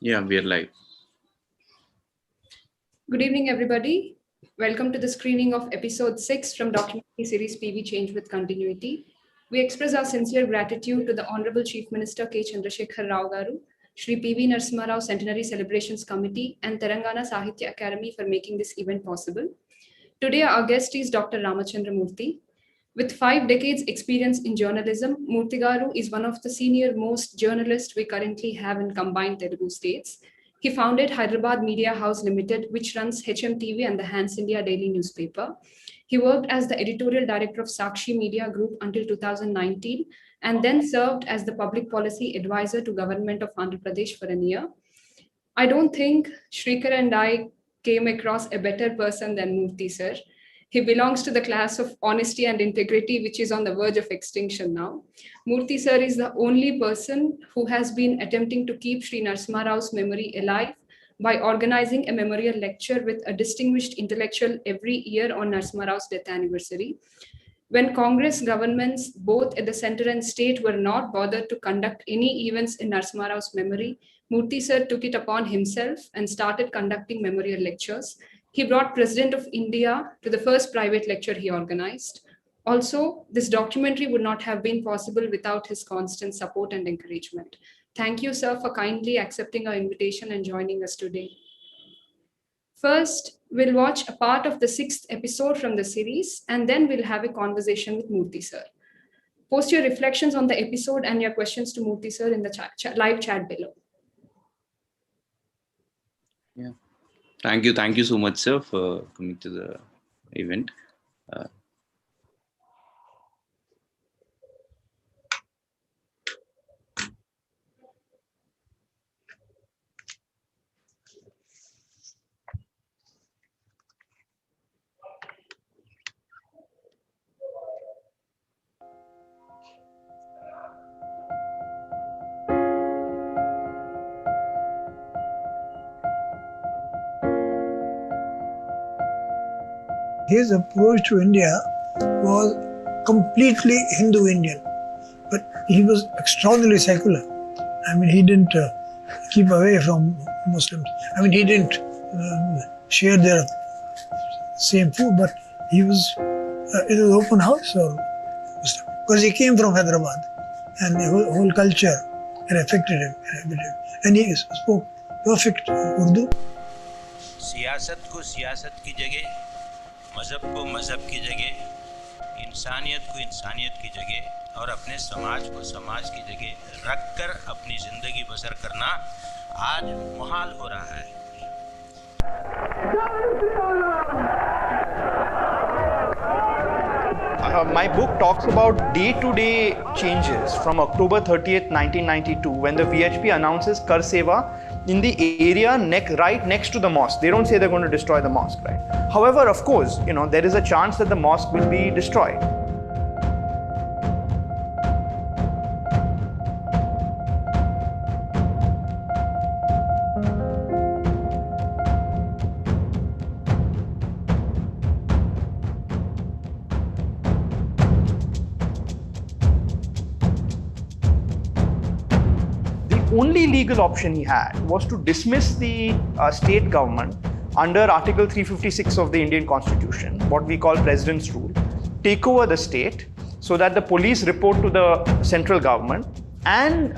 Yeah, we are live. Good evening, everybody. Welcome to the screening of episode 6 from documentary series PV Change with Continuity. We express our sincere gratitude to the Honorable Chief Minister K. Chandrasekhar Rao Garu, Shri PV Narasimha Rao Centenary Celebrations Committee, and Telangana Sahitya Academy for making this event possible. Today, our guest is Dr. Ramachandra Murthy. With 5 decades experience in journalism, Murthy Garu is one of the senior most journalists we currently have in combined Telugu states. He founded Hyderabad Media House Limited, which runs HMTV and the Hans India daily newspaper. He worked as the editorial director of Sakshi Media Group until 2019 and then served as the public policy advisor to government of Andhra Pradesh for a year. I don't think Shrikar and I came across a better person than Murthy sir. He belongs to the class of honesty and integrity, which is on the verge of extinction now. Murthy sir is the only person who has been attempting to keep Sri Narasimha Rao's memory alive by organizing a memorial lecture with a distinguished intellectual every year on Narasimha Rao's death anniversary. When Congress governments, both at the center and state, were not bothered to conduct any events in Narasimha Rao's memory, Murthy sir took it upon himself and started conducting memorial lectures. He brought President of India to the first private lecture he organized. Also, this documentary would not have been possible without his constant support and encouragement. Thank you, sir, for kindly accepting our invitation and joining us today. First, we'll watch a part of the 6th episode from the series, and then we'll have a conversation with Murthy sir. Post your reflections on the episode and your questions to Murthy sir in the live chat below. Yeah. Thank you so much, sir, for coming to the event. His approach to India was completely Hindu-Indian, but he was extraordinarily secular. I mean, he didn't keep away from Muslims. I mean, he didn't share their same food, but he was, it was open house for Muslim. Because he came from Hyderabad, and the whole culture had affected him. And he spoke perfect Urdu. सियासत को सियासत की जगह, मज़हब को मज़हब की जगह, इंसानियत को इंसानियत की जगह और अपने समाज को समाज की जगह रखकर अपनी ज़िंदगी बसर करना आज मुहाल हो रहा है। My book talks about day-to-day changes from October 30th, 1992, when the VHP announces Kar Seva in the area right next to the mosque. They don't say they're going to destroy the mosque, right? However, of course, there is a chance that the mosque will be destroyed. Only legal option he had was to dismiss the state government under Article 356 of the Indian Constitution, what we call President's Rule, take over the state so that the police report to the central government and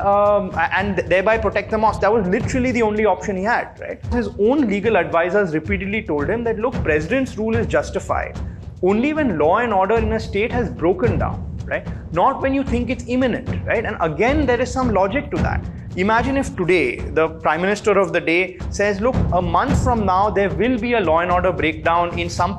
thereby protect the mosque. That was literally the only option he had, right? His own legal advisors repeatedly told him that, look, President's Rule is justified only when law and order in a state has broken down, right? Not when you think it's imminent, right? And again, there is some logic to that. Imagine if today the Prime Minister of the day says, look, a month from now there will be a law and order breakdown in some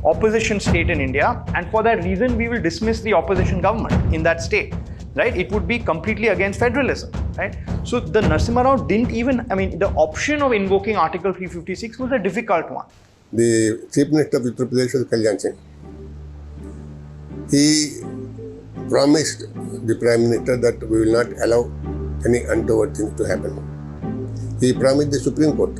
opposition state in India, and for that reason we will dismiss the opposition government in that state, right? It would be completely against federalism, right? So the Narasimha Rao didn't even, the option of invoking Article 356 was a difficult one. The Chief Minister of Uttar Pradesh was Kalyan Singh. He promised the Prime Minister that we will not allow any untoward things to happen. He promised the Supreme Court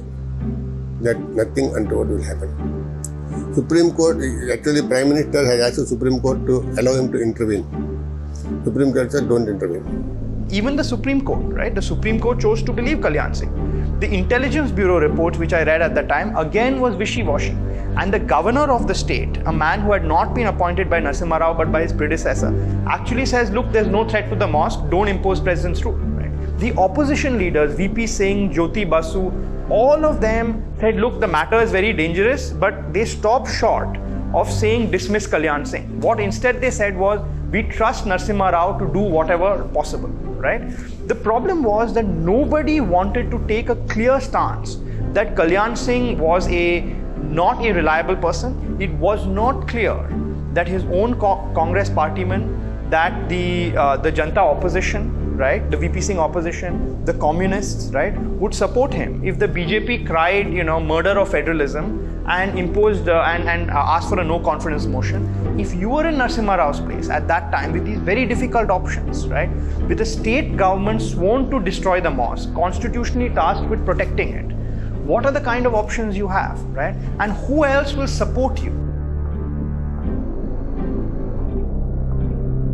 that nothing untoward will happen. Supreme Court, actually Prime Minister has asked the Supreme Court to allow him to intervene. Supreme Court said don't intervene. Even the Supreme Court, right? The Supreme Court chose to believe Kalyan Singh. The intelligence bureau reports, which I read at the time, again was wishy-washy. And the governor of the state, a man who had not been appointed by Narasimha Rao but by his predecessor, actually says, look, there's no threat to the mosque, don't impose president's rule. Right? The opposition leaders, VP Singh, Jyoti Basu, all of them said, look, the matter is very dangerous, but they stopped short of saying dismiss Kalyan Singh. What instead they said was, we trust Narasimha Rao to do whatever possible, right? The problem was that nobody wanted to take a clear stance that Kalyan Singh was not a reliable person. It was not clear that his own Congress partymen, that the Janta opposition, right, the VP Singh opposition, the communists, right, would support him if the BJP cried, murder of federalism and imposed and asked for a no confidence motion. If you were in Narasimha Rao's place at that time with these very difficult options, right, with the state government sworn to destroy the mosque, constitutionally tasked with protecting it, what are the kind of options you have, right? And who else will support you?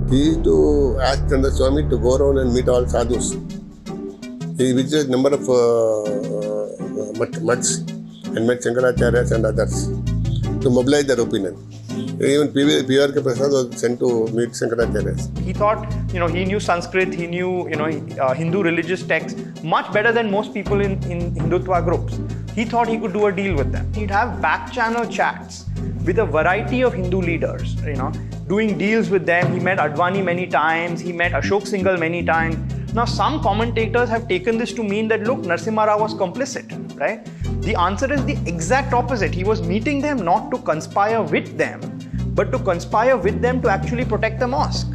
He used to ask Swami to go around and meet all sadhus. He visited a number of mutts and met Shankaracharyas and others to mobilize their opinion. Even P.R.K. Prasad was sent to meet Shankaracharyas. He thought, he knew Sanskrit, he knew, Hindu religious texts much better than most people in Hindutva groups. He thought he could do a deal with them. He'd have back-channel chats with a variety of Hindu leaders, doing deals with them. He met Advani many times, he met Ashok Singhal many times. Now, some commentators have taken this to mean that, look, Narasimha Rao was complicit, right? The answer is the exact opposite. He was meeting them not to conspire with them, but to conspire with them to actually protect the mosque.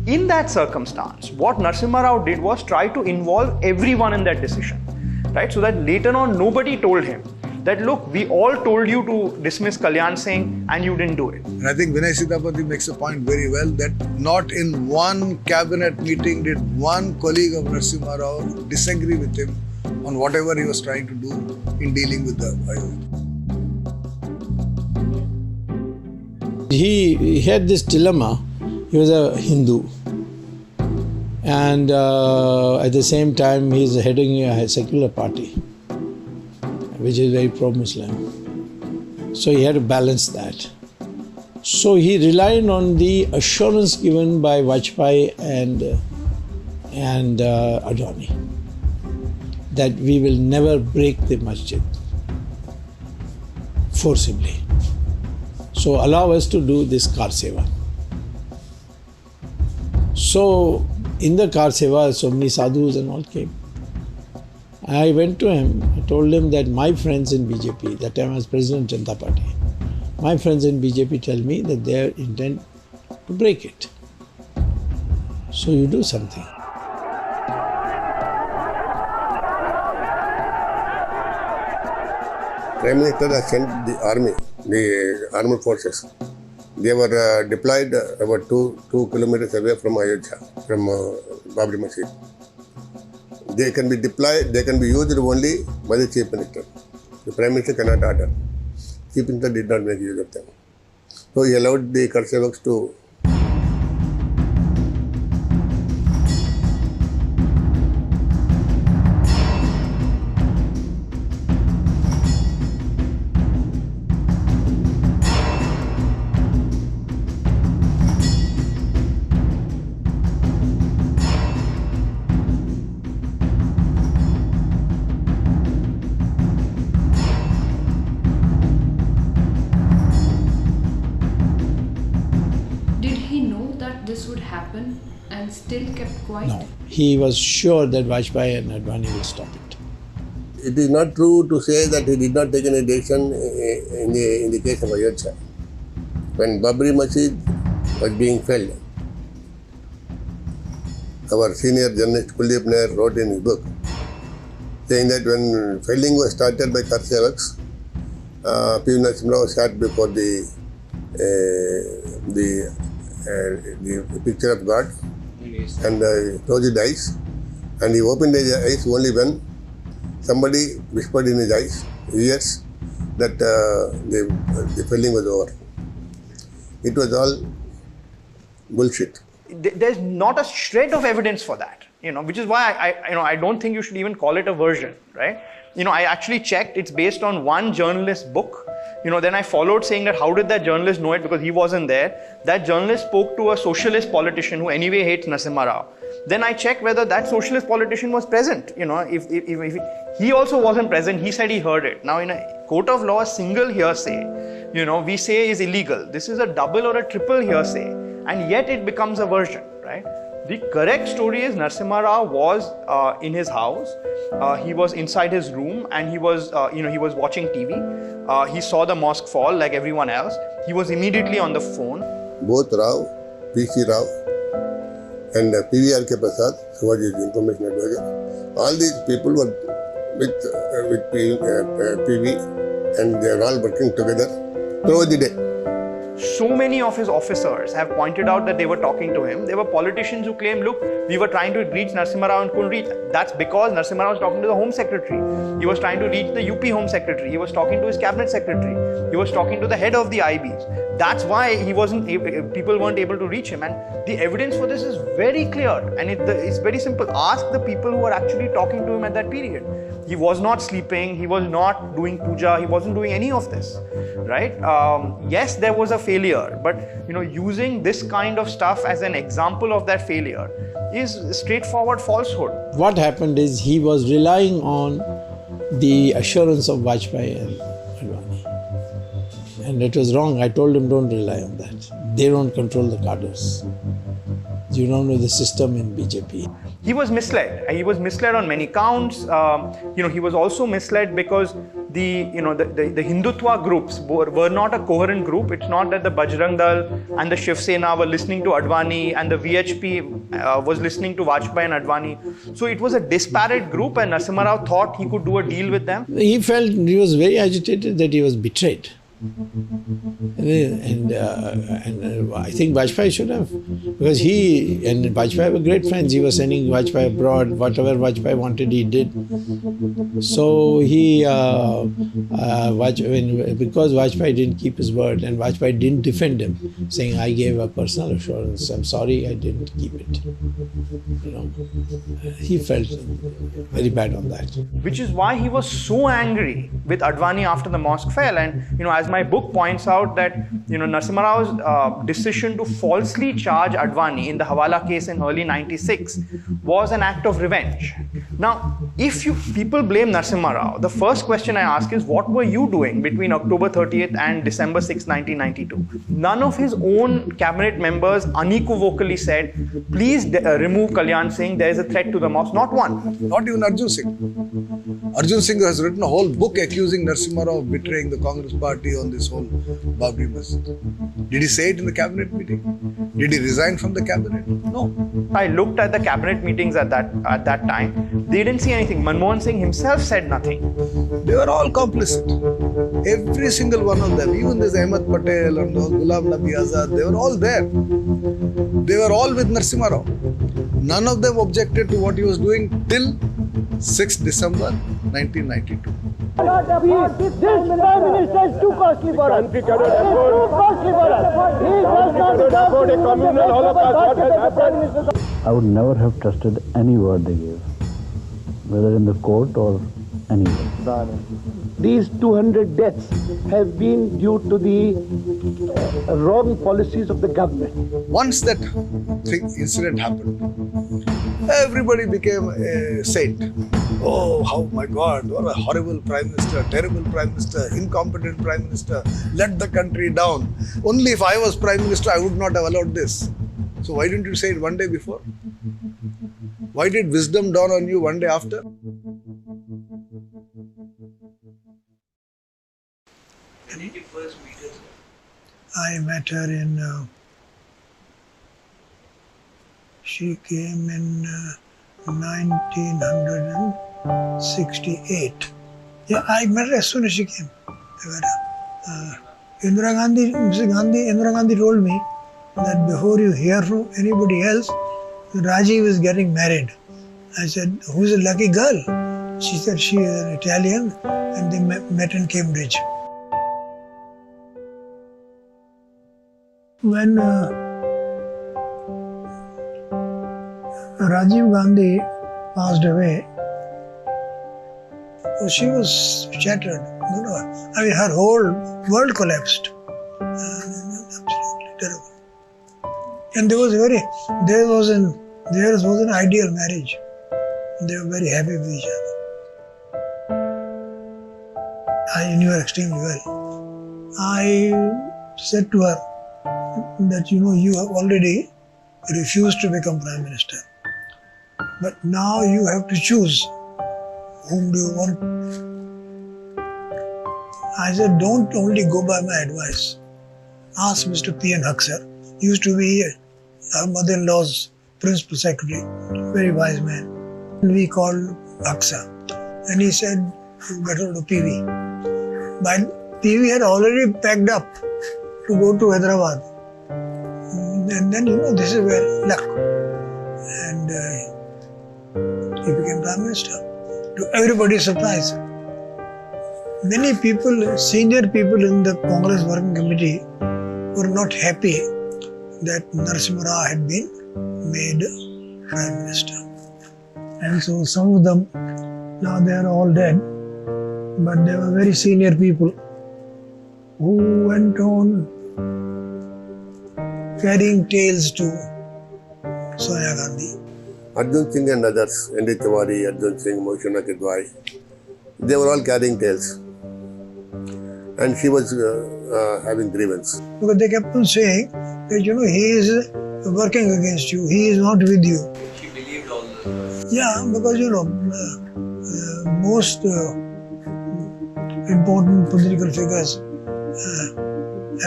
In that circumstance, what Narasimha Rao did was try to involve everyone in that decision, right? So that later on, nobody told him that, look, we all told you to dismiss Kalyan Singh and you didn't do it. And I think Vinay Sitapati makes a point very well that not in one cabinet meeting did one colleague of Narasimha Rao disagree with him on whatever he was trying to do in dealing with the Ayodhya. He had this dilemma. He was a Hindu, and at the same time he is heading a secular party, which is very pro-Muslim. So he had to balance that. So he relied on the assurance given by Vajpayee and Advani that we will never break the masjid forcibly. So allow us to do this car seva. So in the car seva, so many sadhus and all came. I went to him, I told him that my friends in BJP, that time I was President of Janata Party, my friends in BJP tell me that they intend to break it. So you do something. Prime Minister has sent the army, the armed forces. They were deployed about 2 kilometers away from Ayodhya, from Babri Masjid. They can be deployed, they can be used only by the Chief Minister. The Prime Minister cannot order. Chief Minister did not make use of them. So he allowed the Karsevaks to and still kept quiet? No. He was sure that Vajpayee and Advani will stop it. It is not true to say that he did not take any decision in the case of Ayodhya. When Babri Masjid was being felled, our senior journalist Kuldeep Nair wrote in his book saying that when felling was started by Karsevaks, P. Narasimha Rao sat before the picture of God and closed his eyes, and he opened his eyes only when somebody whispered in his ears that the felling was over. It was all bullshit. There's not a shred of evidence for that, which is why I don't think you should even call it a version, right? I actually checked, it's based on one journalist's book. Then I followed saying that how did that journalist know it, because he wasn't there. That journalist spoke to a socialist politician who anyway hates Narasimha Rao. Then I checked whether that socialist politician was present. If he also wasn't present, he said he heard it. Now in a court of law, a single hearsay, we say is illegal. This is a double or a triple hearsay, and yet it becomes a version, right? The correct story is Narasimha Rao was in his house. He was inside his room and he was watching TV. He saw the mosque fall like everyone else. He was immediately on the phone. Both Rao, P.C. Rao and P.V.R.K. Prasad, who was his information advisor, all these people were with P.V. and they are all working together throughout the day. So many of his officers have pointed out that they were talking to him. There were politicians who claimed, look, we were trying to reach Narasimha Rao and couldn't reach. That's because Narasimha Rao was talking to the Home Secretary. He was trying to reach the UP Home Secretary. He was talking to his Cabinet Secretary. He was talking to the head of the IBs. That's why people weren't able to reach him. And the evidence for this is very clear. And it's very simple. Ask the people who were actually talking to him at that period. He was not sleeping. He was not doing puja. He wasn't doing any of this, right? Yes, there was a failure, but using this kind of stuff as an example of that failure is straightforward falsehood. What happened is he was relying on the assurance of Vajpayee and Advani. And it was wrong. I told him, don't rely on that. They don't control the cadres. You don't know the system in BJP. He was misled. He was misled on many counts. He was also misled because the Hindutva groups were not a coherent group. It's not that the Bajrang Dal and the Shiv Sena were listening to Advani and the VHP was listening to Vajpayee and Advani. So it was a disparate group, and Narasimha Rao thought he could do a deal with them. He was very agitated that he was betrayed. And I think Vajpayee should have, because he and Vajpayee were great friends. He was sending Vajpayee abroad. Whatever Vajpayee wanted, he did. So because Vajpayee didn't keep his word and Vajpayee didn't defend him, saying, I gave a personal assurance, I'm sorry I didn't keep it. He felt very bad on that. Which is why he was so angry with Advani after the mosque fell. And as my book points out that Narasimha Rao's decision to falsely charge Advani in the Hawala case in early '96 was an act of revenge. Now, if people blame Narasimha Rao, the first question I ask is, what were you doing between October 30th and December 6, 1992? None of his own cabinet members unequivocally said, please remove Kalyan Singh, there is a threat to the mosque. Not one. Not even Arjun Singh. Arjun Singh has written a whole book accusing Narasimha Rao of betraying the Congress party on this whole Babri Masjid. Did he say it in the cabinet meeting? Did he resign from the cabinet? No. I looked at the cabinet meetings at that time. They didn't see anything. Manmohan Singh himself said nothing. They were all complicit. Every single one of them. Even this Ahmed Patel and those Ghulam Nabi Azad, they were all there. They were all with Narasimha Rao. None of them objected to what he was doing till 6 December 1992. This Prime Minister is too costly for us. He cannot afford a communal holocaust. I would never have trusted any word they gave, whether in the court or anywhere. These 200 deaths have been due to the wrong policies of the government. Once that incident happened, everybody became a saint. Oh, my God, what a horrible Prime Minister, terrible Prime Minister, incompetent Prime Minister, let the country down. Only if I was Prime Minister, I would not have allowed this. So why didn't you say it one day before? Why did wisdom dawn on you one day after? I met her in, she came in 1968. Yeah, I met her as soon as she came. Indira Gandhi told me that before you hear from anybody else, Rajiv is getting married. I said, who's a lucky girl? She said she is an Italian and they met in Cambridge. When Rajiv Gandhi passed away, So she was shattered. You know, I mean, her whole world collapsed. Absolutely terrible. And there was an ideal marriage. They were very happy with each other. I knew her extremely well. I said to her that, you know, you have already refused to become Prime Minister. But now you have to choose whom do you want. I said, don't only go by my advice. Ask Mr. P.N. Haksar. He used to be our mother-in-law's principal secretary, very wise man. We called Haksar. And he said, you better to PV. But PV had already packed up to go to Hyderabad. And then, you know, this is where luck. And he became Prime Minister. To everybody's surprise. Many people, senior people in the Congress Working Committee were not happy that Narasimha Rao had been made Prime Minister. And so some of them, now they are all dead, but they were very senior people who went on carrying tales to Sonia Gandhi. Arjun Singh and others, N.D. Tiwari, Arjun Singh, Moshana Kidwai, they were all carrying tales. And she was having grievance. Because they kept on saying that, you know, he is working against you, he is not with you. She believed all this. Yeah, because, you know, most important political figures,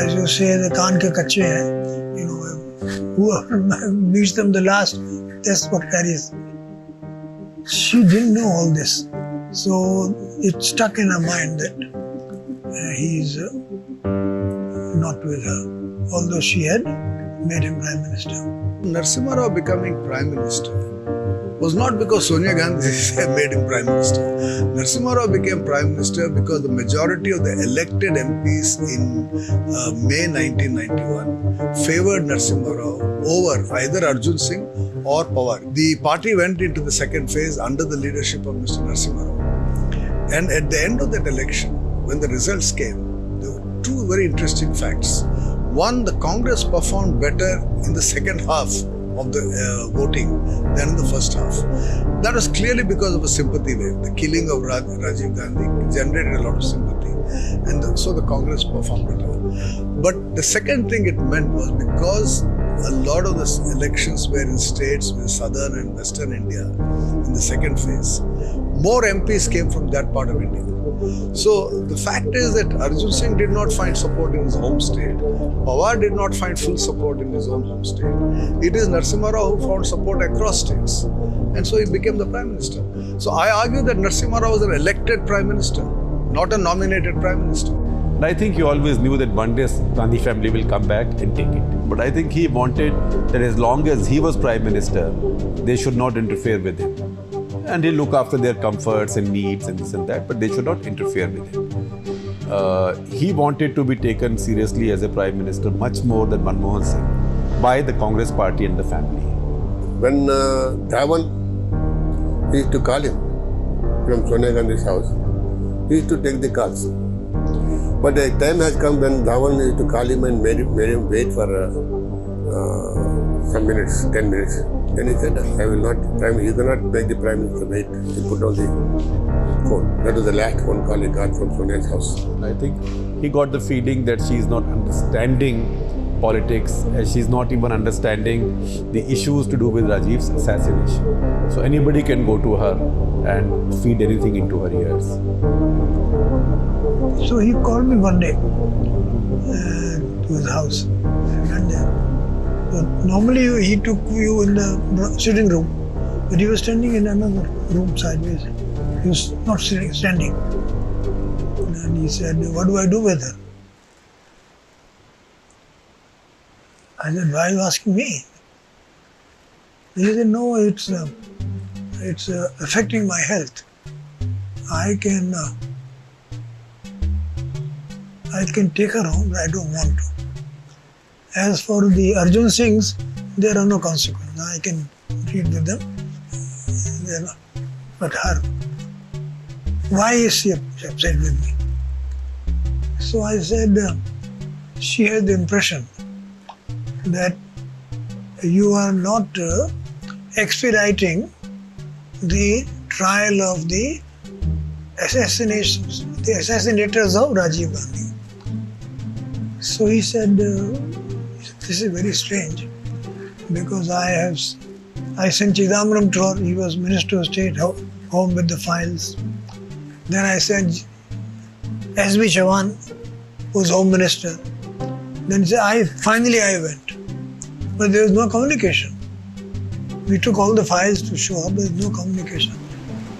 as you say, the kaan ke kache hain, you know, whoever meets them the last, that's what carries. She didn't know all this. So it stuck in her mind that he's not with her, although she had made him Prime Minister. Narasimha Rao becoming Prime Minister was not because Sonia Gandhi made him Prime Minister. Narasimha Rao became Prime Minister because the majority of the elected MPs in May 1991 favored Narasimha Rao over either Arjun Singh or Pawar. The party went into the second phase under the leadership of Mr. Narasimha Rao. And at the end of that election, when the results came, there were two very interesting facts. One, the Congress performed better in the second half of the voting than in the first half. That was clearly because of a sympathy wave. The killing of Rajiv Gandhi generated a lot of sympathy, and so the Congress performed better. But the second thing it meant was because a lot of the elections were in states with southern and western India in the second phase, more MPs came from that part of India. So the fact is that Arjun Singh did not find support in his home state. Pawar did not find full support in his own home state. It is Narasimha Rao who found support across states. And so he became the Prime Minister. So I argue that Narasimha Rao was an elected Prime Minister, not a nominated Prime Minister. And I think he always knew that one day Gandhi family will come back and take it. But I think he wanted that as long as he was Prime Minister, they should not interfere with him. And he'll look after their comforts and needs and this and that, but they should not interfere with him. He wanted to be taken seriously as a Prime Minister much more than Manmohan Singh by the Congress party and the family. When Dhawan used to call him from Sonia Gandhi's house, he used to take the calls. But the time has come when Dhawan used to call him and made him wait for some minutes, 10 minutes. Then he said, I will not, you cannot make the Prime Minister wait. He put on the phone. That was the last phone call he got from Sonia's house. I think he got the feeling that she is not understanding politics, she's not even understanding the issues to do with Rajiv's assassination. So anybody can go to her and feed anything into her ears. So he called me one day to his house. And normally he took you in the sitting room, but he was standing in another room sideways. He was not sitting, standing. And he said, what do I do with her? I said, why are you asking me? He said, no, it's affecting my health. I can take her home, but I don't want to. As for the Arjun Singhs, there are no consequences. I can treat with them. They're not. But her, why is she upset with me? So I said, she had the impression that you are not expediting the trial of the assassinators of Rajiv Gandhi. So he said, this is very strange, because I sent Chidambaram to her, he was Minister of State, home with the files. Then I sent S.B. Chauhan, who was Home Minister. Then finally I went. But there was no communication. We took all the files to show up, there was no communication.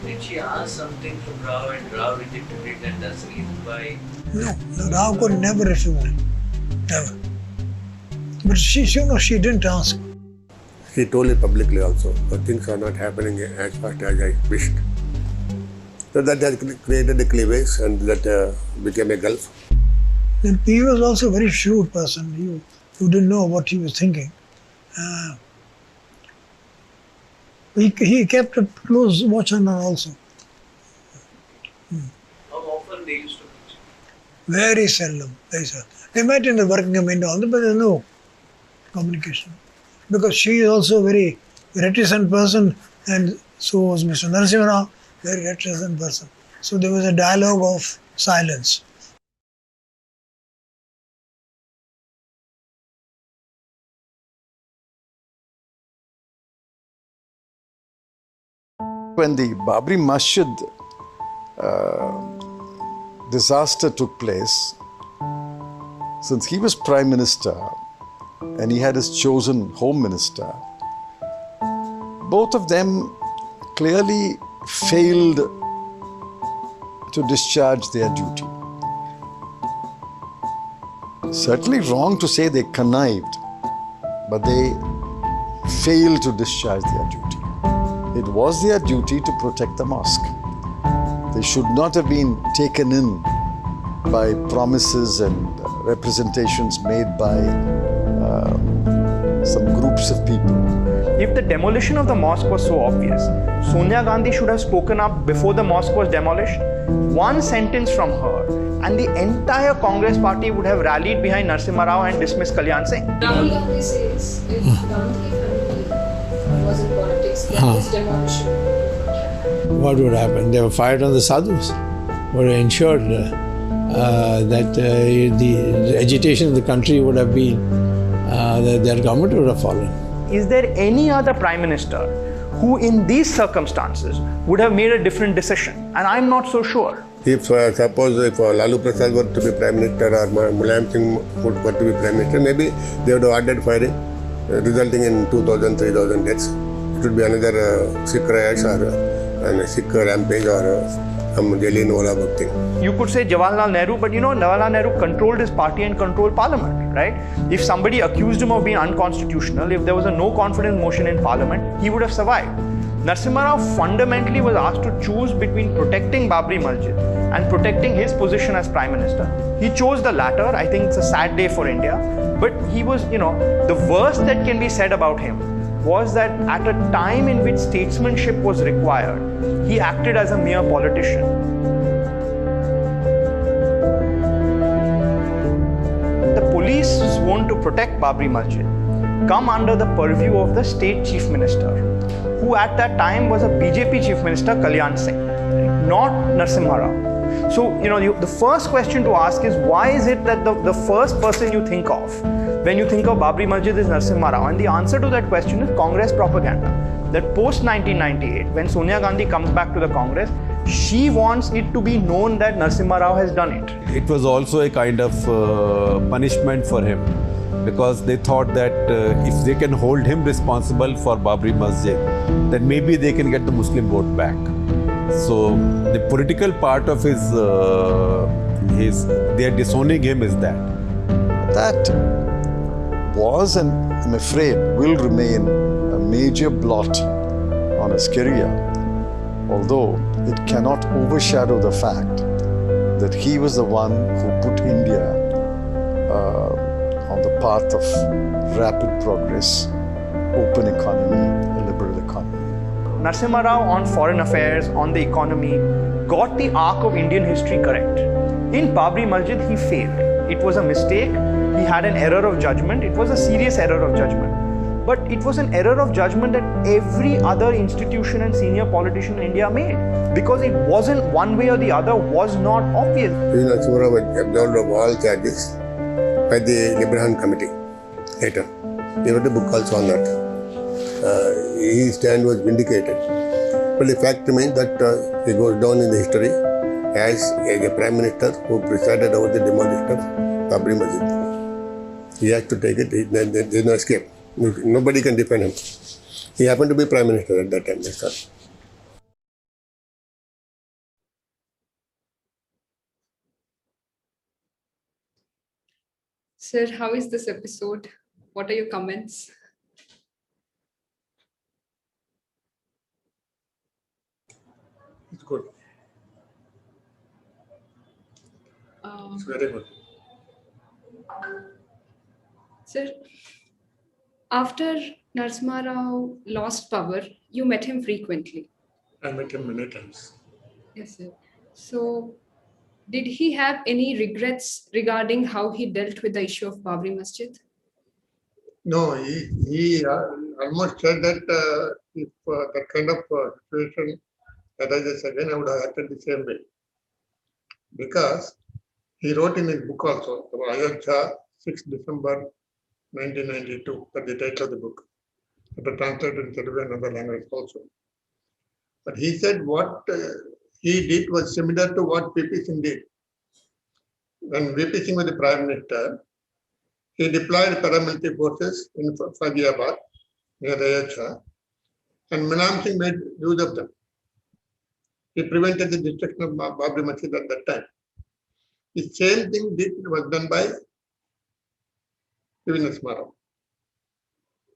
Did she ask something from Rao and Rao rejected it, and that's the reason why? No, Rao could never refuse it. Never. But she didn't ask. He told it publicly also, but things are not happening as fast as I wished. So that has created a cleavage, and that became a gulf. Then he was also a very shrewd person. You didn't know what he was thinking. He kept a close watch on her also. How often they used to meet? Very seldom. They met in the working committee, but there was no communication. Because she is also a very reticent person, and so was Mr. Narasimha Rao, very reticent person. So there was a dialogue of silence. When the Babri Masjid disaster took place, since he was Prime Minister and he had his chosen Home Minister, both of them clearly failed to discharge their duty. Certainly wrong to say they connived, but they failed to discharge their duty. It was their duty to protect the mosque. They should not have been taken in by promises and representations made by some groups of people. If the demolition of the mosque was so obvious, Sonia Gandhi should have spoken up before the mosque was demolished. One sentence from her and the entire Congress party would have rallied behind Narasimha Rao and dismissed Kalyan Singh. Rahul Gandhi says if Gandhi family was in politics, then this demolition would happen. What would happen? They were fired on the sadhus, were ensured that the agitation in the country would have been, that their government would have fallen. Is there any other Prime Minister who in these circumstances would have made a different decision? And I'm not so sure. If suppose if Lalu Prasad were to be Prime Minister or Mulayam Singh were to be Prime Minister, maybe they would have ordered firing, resulting in 2,000, 3,000 deaths. It would be another Sikh riots or a Sikh rampage or some Delhi Nola thing. You could say Jawaharlal Nehru, but Jawaharlal Nehru controlled his party and controlled parliament, right? If somebody accused him of being unconstitutional, if there was a no confidence motion in parliament, he would have survived. Narasimha Rao fundamentally was asked to choose between protecting Babri Masjid and protecting his position as Prime Minister. He chose the latter. I think it's a sad day for India. But he was, the worst that can be said about him was that at a time in which statesmanship was required, he acted as a mere politician. The police sworn to protect Babri Masjid come under the purview of the state chief minister, who at that time was a BJP chief minister, Kalyan Singh, not Narasimha Rao. So, the first question to ask is, why is it that the first person you think of when you think of Babri Masjid is Narasimha Rao? And the answer to that question is Congress propaganda. That post 1998, when Sonia Gandhi comes back to the Congress, she wants it to be known that Narasimha Rao has done it. It was also a kind of punishment for him, because they thought that if they can hold him responsible for Babri Masjid, then maybe they can get the Muslim vote back. So the political part of their disowning him is that. That was, and I'm afraid will remain, a major blot on his career, although it cannot overshadow the fact that he was the one who put India on the path of rapid progress, open economy, a liberal economy. Narasimha Rao on foreign affairs, on the economy, got the arc of Indian history correct. In Babri Masjid, he failed. It was a mistake. He had an error of judgment. It was a serious error of judgment. But it was an error of judgment that every other institution and senior politician in India made. Because it wasn't one way or the other, was not obvious. Narasimha Rao was absolved of all charges by the Liberhan Committee later. He wrote a book also on that. His stand was vindicated. But the fact remains that he goes down in the history as a Prime Minister who presided over the demolition of Babri Masjid. He has to take it. There is no escape. Nobody can defend him. He happened to be Prime Minister at that time. That's all. Sir, how is this episode? What are your comments? It's good. It's very good. Sir, after Narasimha Rao lost power, you met him frequently. I met him many times. Yes, sir. So, did he have any regrets regarding how he dealt with the issue of Babri Masjid? No, he almost said that if that kind of situation arises again, I would have acted the same way. Because he wrote in his book also, Ayodhya, 6 December 1992, that's the title of the book. It was translated in Telugu and other languages also. But he said what he did was similar to what VP Singh did. When VP Singh was the Prime Minister, he deployed paramilitary forces in Faziabad, near Ayodhya, and Menam Singh made use of them. He prevented the destruction of Babri Masjid at that time. The same thing was done by Narasimha Rao.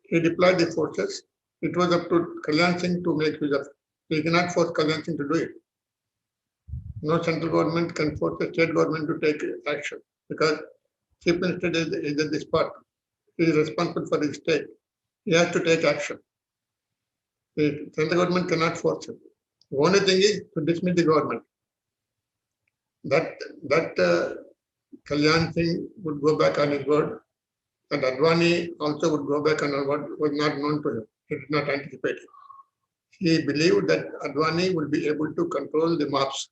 He deployed the forces. It was up to Kalyan Singh to make use of it. He cannot force Kalyan Singh to do it. No central government can force the state government to take action because Chief Minister is at the spot. He is responsible for his state. He has to take action. The central government cannot force him. The only thing is to dismiss the government. That Kalyan Singh would go back on his word, and Advani also would go back on what was not known to him. He did not anticipate it. He believed that Advani would be able to control the mobs,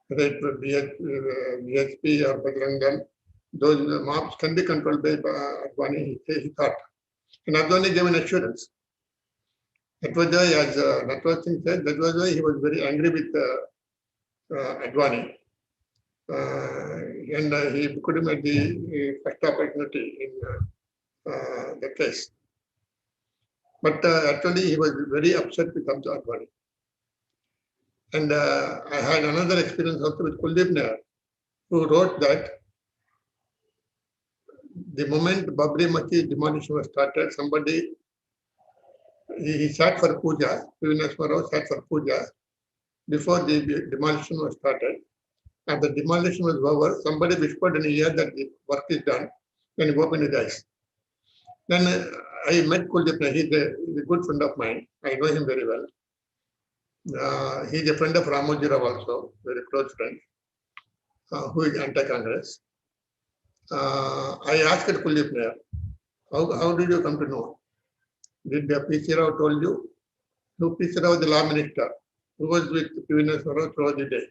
whether it would be BHP or Bajrangal. Those mobs can be controlled by Advani, he thought. And Advani gave an assurance. That was why, as Natwar Singh said, that was why he was very angry with Advani. And he put him at the first opportunity in the case. But actually, he was very upset with Advani. And I had another experience also with Kuldeep Nair, who wrote that the moment Babri Masjid demolition was started, somebody, he sat for puja, Narasimha Rao sat for puja before the demolition was started. And the demolition was over, somebody whispered in his ear that the work is done, then he opened his eyes. Then I met Kuldeep Nair. He's a good friend of mine. I know him very well. He's a friend of Ramachandra Rao also, very close friend, who is anti-Congress. I asked Kuldeep Nair, how did you come to know? Did P.C. Rao told you? No, P.C. Rao was the law minister, who was with Narasimha Rao throughout the day.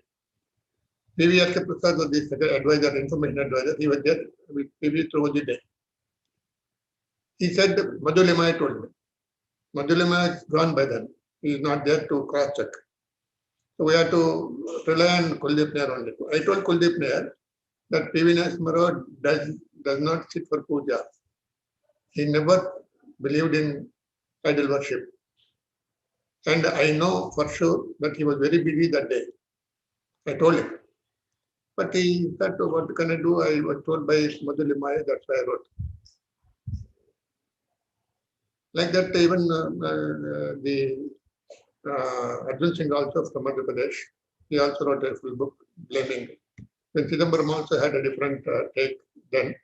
P.V.R.K. Prasad was the second advisor, information advisor. He was there with P.V. throughout the day. He said, Madhu Limaya told me. Madhu Limaya is gone by then. He is not there to cross-check. So we have to rely on Kuldeep Nair only. I told Kuldeep Nair that P.V. Narasimha Rao does not sit for puja. He never believed in idol worship. And I know for sure that he was very busy that day. I told him. But he said, what can I do? I was told by Madhu Limaya, that's why I wrote. Like that, even the Arjun Singh also from Madhya Pradesh, he also wrote a full book blaming. When Chidambaram also had a different take then,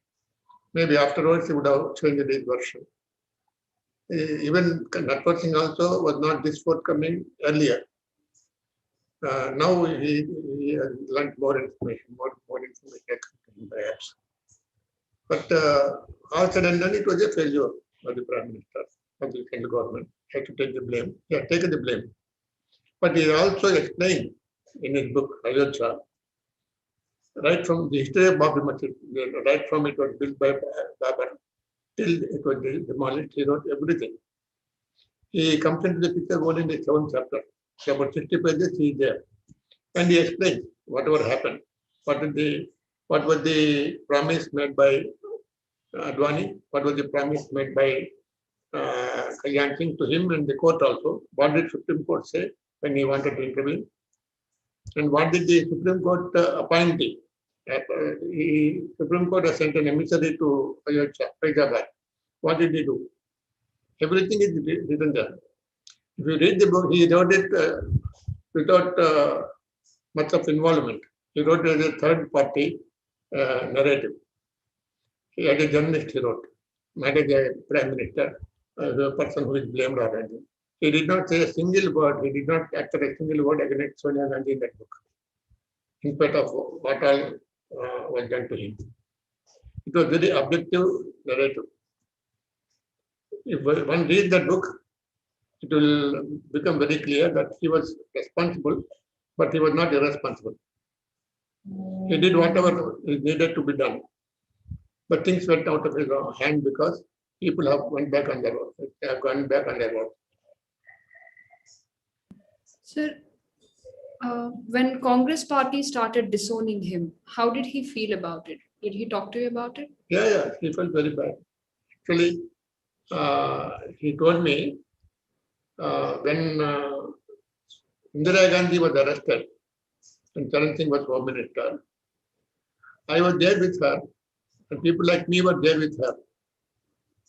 maybe afterwards he would have changed his version. Even Natwar Singh also was not this forthcoming earlier. Now he has learned more information, more information perhaps. But all said and done, it was a failure of the Prime Minister, of the central government. Had to take the blame. He had taken the blame. But he also explained in his book, Ayodhya, right from the history of Babri Masjid, right from it was built by Babar till it was demolished, he wrote everything. He comes into the picture only in the 7th chapter. So about 60 pages he is there. And he explains whatever happened. What was the promise made by Advani? What was the promise made by Kalyan Singh to him and the court also? What did Supreme Court say when he wanted to intervene? And what did the Supreme Court appoint? Supreme Court has sent an emissary to Ayodhya, Faizabad. What did he do? Everything is written there. If you read the book, he wrote it without much of involvement. He wrote it as a third party narrative. He had a journalist he wrote, not as a prime minister, the person who is blamed already. He did not say a single word, he did not utter a single word against Sonia Gandhi in that book, in spite of what all was done to him. It was very objective narrative. If one reads that book, it will become very clear that he was responsible, but he was not irresponsible. He did whatever is needed to be done. But things went out of his hand because people have gone back on their road. They have gone back on their road. Sir, when Congress party started disowning him, how did he feel about it? Did he talk to you about it? Yeah, he felt very bad. Actually, he told me when Indira Gandhi was arrested and Charan Singh was Home Minister, I was there with her, and people like me were there with her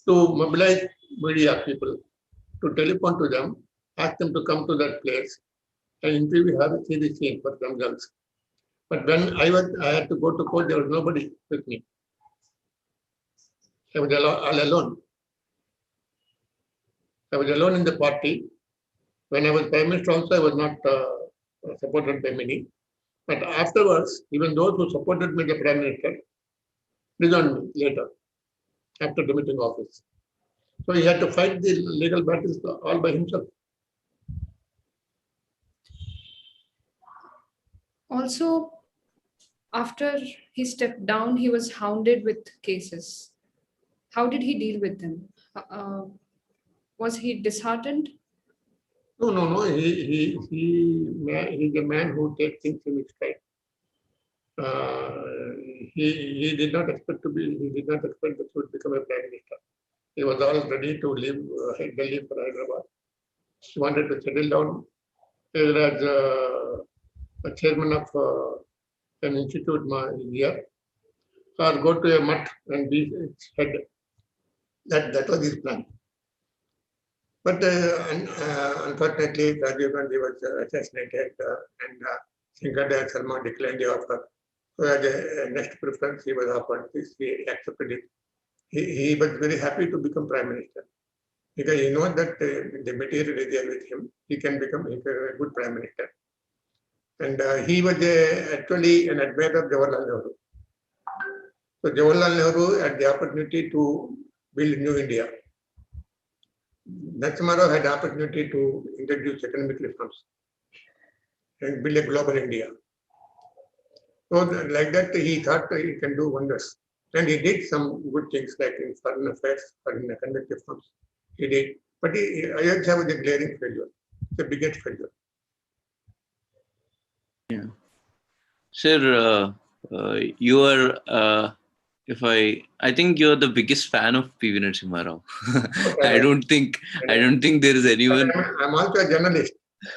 to mobilize media people, to telephone to them, ask them to come to that place and interview her, see the scene for themselves. But when I had to go to court, there was nobody with me. I was all alone. I was alone in the party. When I was Prime Minister also, I was not supported by many. But afterwards, even those who supported me, the Prime Minister, resigned me later, after demitting office. So he had to fight the legal battles all by himself. Also, after he stepped down, he was hounded with cases. How did he deal with them? Was he disheartened? No. He's a man who takes things in his stride. He did not expect that he would become a prime minister. He was all ready to leave Delhi for Hyderabad. He wanted to settle down either as a chairman of an institute here, or go to a mutt and be its head. That was his plan. But unfortunately, Rajiv Gandhi was assassinated and Singhadaya Sharma declined the offer. So as a next preference, he was offered this. He accepted it. He was very happy to become prime minister because he knows that the material is there with him. He can become a good prime minister. And he was actually an admirer of Jawaharlal Nehru. So Jawaharlal Nehru had the opportunity to build New India. Narasimha Rao had the opportunity to introduce economic reforms and build a global India. So like that, he thought he can do wonders. And he did some good things like in foreign affairs, foreign economic reforms. He did. But Ayodhya was a glaring failure, the biggest failure. Yeah. Sir, you are, I think you're the biggest fan of PV Narasimha Rao. I don't think there is anyone. I'm also a journalist.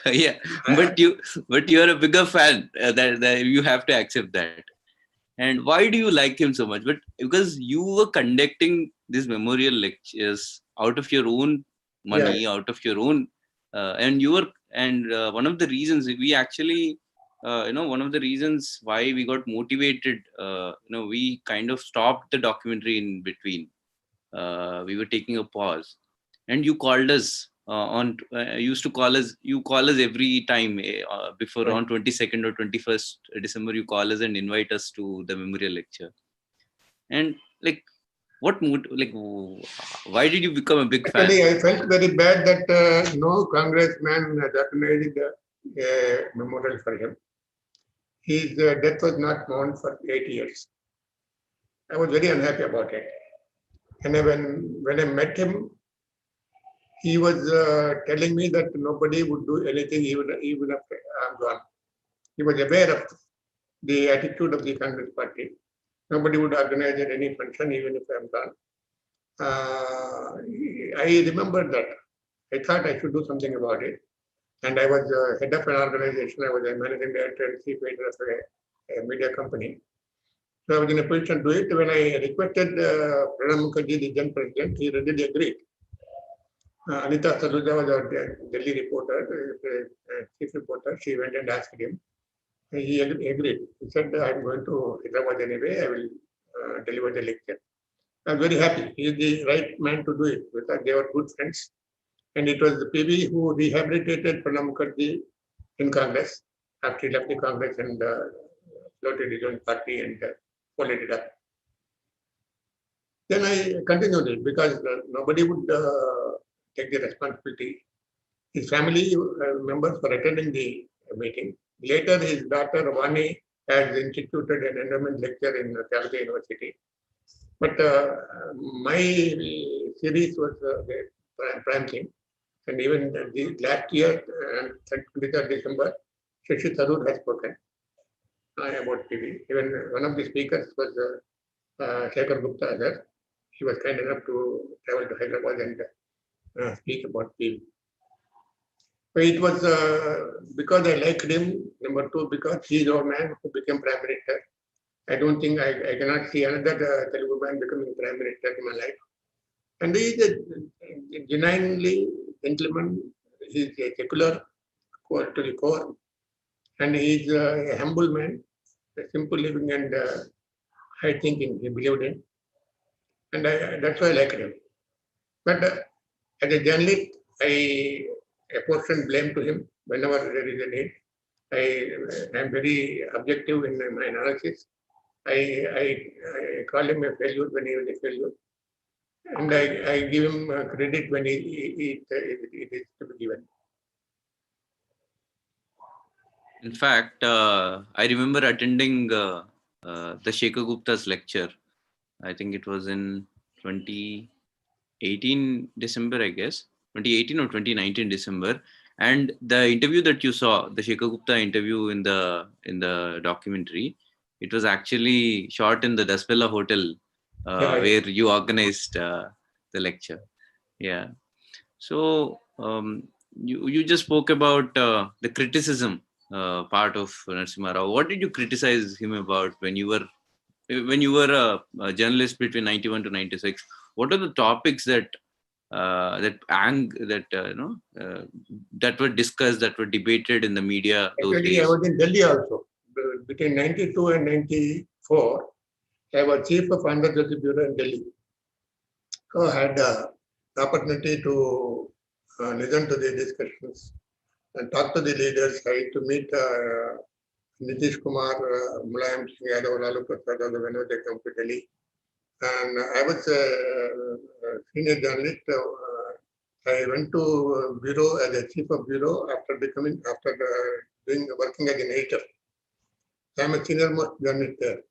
Yeah, but you're a bigger fan. That you have to accept that. And why do you like him so much? But because you were conducting these memorial lectures out of your own money, out of your own, and one of the reasons we actually, one of the reasons why we got motivated, we kind of stopped the documentary in between. We were taking a pause, and you called us used to call us. You call us every time before Right. on 22nd or 21st December. You call us and invite us to the memorial lecture. And like, what mood? Like, why did you become a big fan? Actually, I felt very bad that no congressman recognized a memorial for him. His death was not mourned for 8 years. I was very unhappy about it. And when I met him, he was telling me that nobody would do anything even after I'm gone. He was aware of the attitude of the Congress party. Nobody would organize any function even if I'm gone. I remember that. I thought I should do something about it. And I was head of an organization. I was a managing director and chief editor of a media company. So I was in a position to do it. When I requested Pranab Mukherjee, the then president, he readily agreed. Anita Saluja was our Delhi reporter, chief reporter. She went and asked him. He agreed. He said, I'm going to Hyderabad anyway. I will deliver the lecture. I'm very happy. He is the right man to do it because they were good friends. And it was the PV who rehabilitated Pranab Mukherjee in Congress after he left the Congress and floated his own party and followed it up. Then I continued it because nobody would take the responsibility. His family members were attending the meeting. Later, his daughter Vani has instituted an endowment lecture in Calcutta University. But my series was the prime thing. And even the last year, 23rd December, Shashi Tharoor has spoken about TV. Even one of the speakers was Shekhar Gupta, sir. He was kind enough to travel to Hyderabad and speak about TV. But it was because I liked him, number two, because he is our man who became Prime Minister. I don't think I cannot see another Telugu man becoming Prime Minister in my life. And he is a genuinely gentleman. He is a secular to the core. And he is a humble man, a simple living and high thinking he believed in. And that's why I liked him. But as a journalist, I apportion blame to him whenever there is a need. I am very objective in my analysis. I call him a failure when he was a failure. And I give him credit when it is to be given. In fact, I remember attending the Shekhar Gupta's lecture. I think it was in 2018 December, I guess. 2018 or 2019 December. And the interview that you saw, the Shekhar Gupta interview in the documentary, it was actually shot in the Daspella Hotel where you organized the lecture. Yeah. So you just spoke about the criticism part of Narasimha Rao. What did you criticize him about when you were a journalist between 91 to 96? What are the topics that were discussed, that were debated in the media those Actually, days? I was in Delhi also. Between 92 and 94, I was chief of Andhra Jyoti Bureau in Delhi. So I had the opportunity to listen to the discussions and talk to the leaders. I had to meet Nitish Kumar, Mulayam Singh Yadav, Lalu Prasad, whenever they come to Delhi. And I was a senior journalist. I went to bureau as a chief of bureau after working as an editor. I am a senior most journalist there.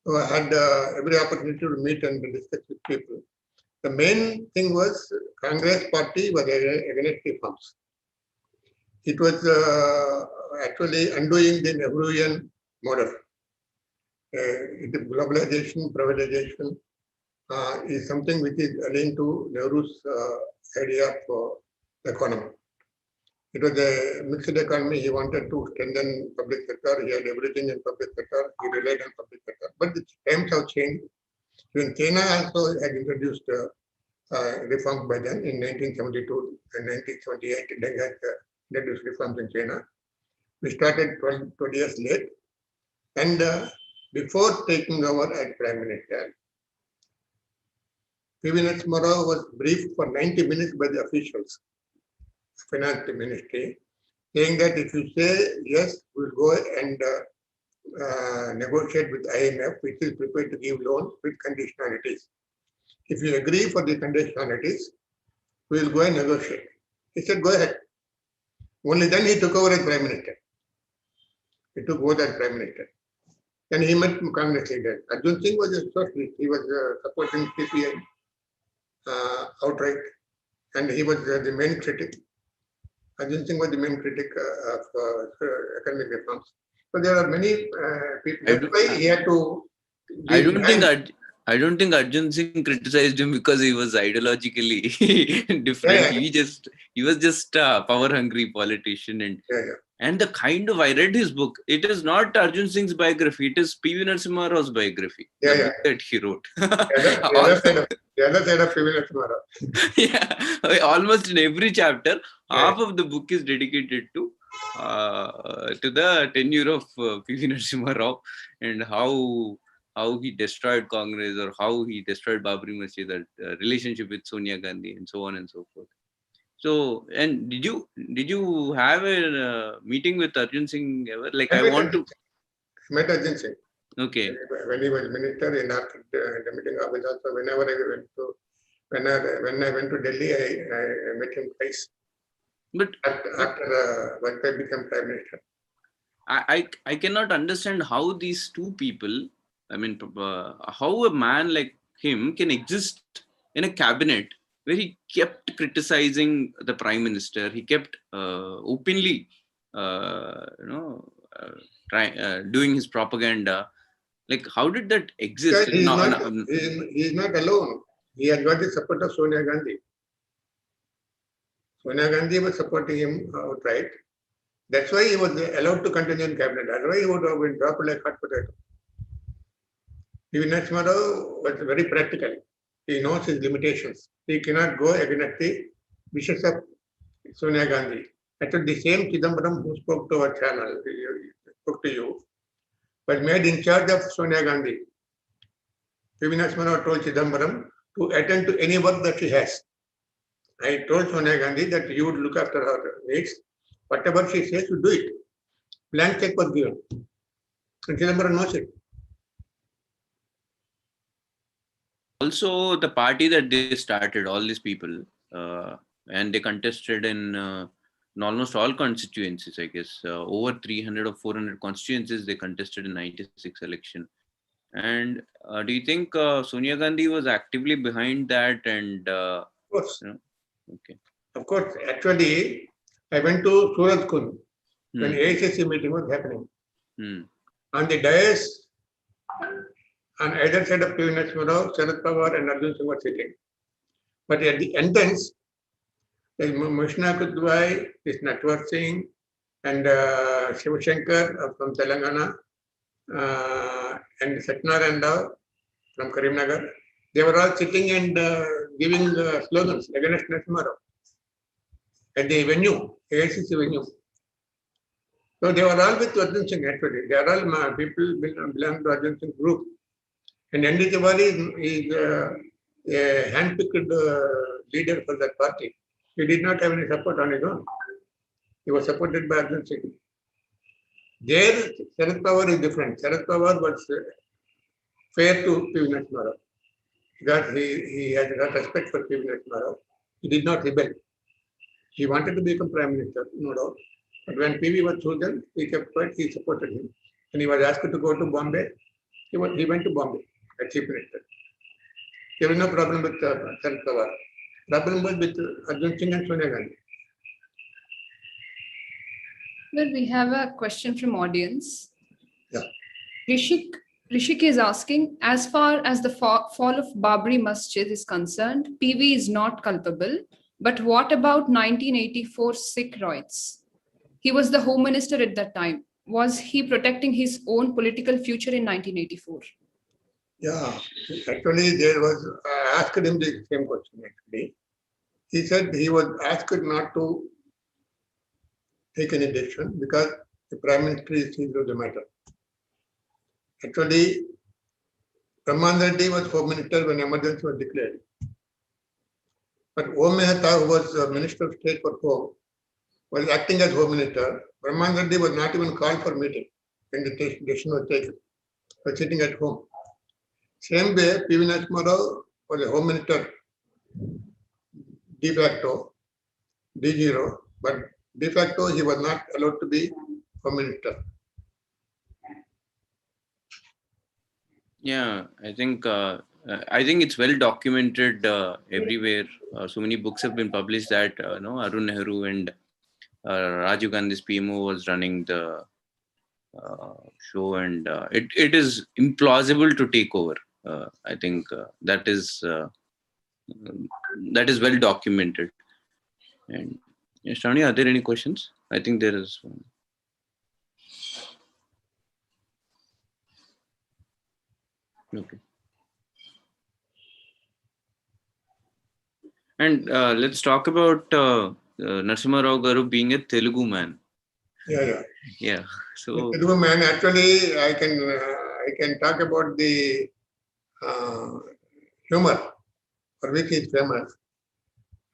So I had every opportunity to meet and discuss with people. The main thing was Congress party was against reforms. It was actually undoing the Nehruvian model. Globalization, privatization is something which is aligned to Nehru's idea of economy. It was a mixed economy. He wanted to strengthen public sector. He had everything in public sector. He relied on public sector. But the times have changed. Even China also had introduced reforms by then in 1972 and 1978. They had introduced reforms in China. We started 20 years late. And before taking over as Prime Minister, P.V. Narasimha Rao was briefed for 90 minutes by the officials finance ministry, saying that if you say yes, we'll go and negotiate with IMF, which is prepared to give loan with conditionalities. If you agree for the conditionalities, we'll go and negotiate. He said, go ahead. Only then he took over as Prime Minister. He took over as Prime Minister. Then he met Congress leaders. Arjun Singh was a socialist. He was supporting CPI outright. And he was the main critic. Arjun Singh was the main critic of economic reforms. So there are many people. That's why he had to. I don't think Arjun Singh criticized him because he was ideologically different. Yeah. He was just a power hungry politician, and the kind of, I read his book. It is not Arjun Singh's biography. It is P.V. Narasimha Rao's biography. The book that he wrote. The other side of P.V. Narasimha Rao. Yeah, almost in every chapter, half of the book is dedicated to the tenure of P.V. Narasimha Rao and how he destroyed Congress, or how he destroyed Babri Masjid, the relationship with Sonia Gandhi, and so on and so forth. So, and did you have a meeting with Arjun Singh ever? Like, I met Arjun Singh. Okay. When he was minister, in after the meeting office also, whenever I went to, when I went to Delhi, I met him twice. But after once I became Prime Minister. I cannot understand how these two people, I mean, how a man like him can exist in a cabinet where he kept criticizing the Prime Minister. He kept openly, doing his propaganda. Like, how did that exist? He is not alone. He has got the support of Sonia Gandhi. Sonia Gandhi was supporting him outright. That's why he was allowed to continue in cabinet. Otherwise, he would have been dropped like hot potato. P.V. Narasimha Rao was very practical. He knows his limitations. He cannot go against the wishes of Sonia Gandhi. Actually, the same Chidambaram who spoke to our channel, spoke to you, was made in charge of Sonia Gandhi. P.V. Narasimha Rao told Chidambaram to attend to any work that she has. I told Sonia Gandhi that you would look after her needs. Whatever she says, you do it. Blank check was given. And Chidambaram knows it. Also, the party that they started, all these people, and they contested in almost all constituencies, I guess. Over 300 or 400 constituencies they contested in 96 election. And do you think Sonia Gandhi was actively behind that? And of course. Okay. Of course. Actually, I went to Surat Kund when AICC meeting was happening. On the dais, on either side of P.V. Narasimha Rao, Sharad Pawar and Arjun Singh were sitting. But at the entrance, there is Mushna Kudwai, this Natwar Singh, and Shiv Shankar from Telangana, and Satyanarayana Rao from Karimnagar. They were all sitting and giving slogans against Narasimha Rao at the venue, AICC venue. So they were all with Arjun Singh actually. They are all people belong to Arjun Singh group. And N.D. Tiwari is a hand-picked leader for that party. He did not have any support on his own. He was supported by Arjun Singh. There, Sharad Pawar is different. Sharad Pawar was fair to P.V. Narasimha Rao. Because he has got respect for P.V. Narasimha Rao. He did not rebel. He wanted to become Prime Minister, no doubt. But when P.V. was chosen, he kept quiet, he supported him. And he was asked to go to Bombay. He went to Bombay as Chief Minister. There was no problem with Sharad Pawar. Problem was with Arjun Singh and Sonia Gandhi. Well, we have a question from audience. Yeah. Rishik is asking, as far as the fall of Babri Masjid is concerned, PV is not culpable. But what about 1984 Sikh riots? He was the Home Minister at that time. Was he protecting his own political future in 1984? Yeah, actually I asked him the same question actually. He said he was asked not to take any decision because the Prime Minister is seized of the matter. Actually, Ramachandra Murthy was Home Minister when emergency was declared. But Om Mehta, who was Minister of State for Home, was acting as Home Minister. Brahman Reddy was not even called for meeting when the decision was taken. He was sitting at home. Same way, P.V. Narasimha Rao was a Home Minister de facto, D0, but de facto he was not allowed to be Home Minister. Yeah, I think it's well documented everywhere. So many books have been published that Arun Nehru and Rajiv Gandhi's PMO was running the show, and it is implausible to take over. I think that is well documented. And yes, Shravani, are there any questions? I think there is one. Okay. And let's talk about Narasimha Rao Garu being a Telugu man. Yeah. So Telugu man, actually, I can talk about the humor for which he is famous.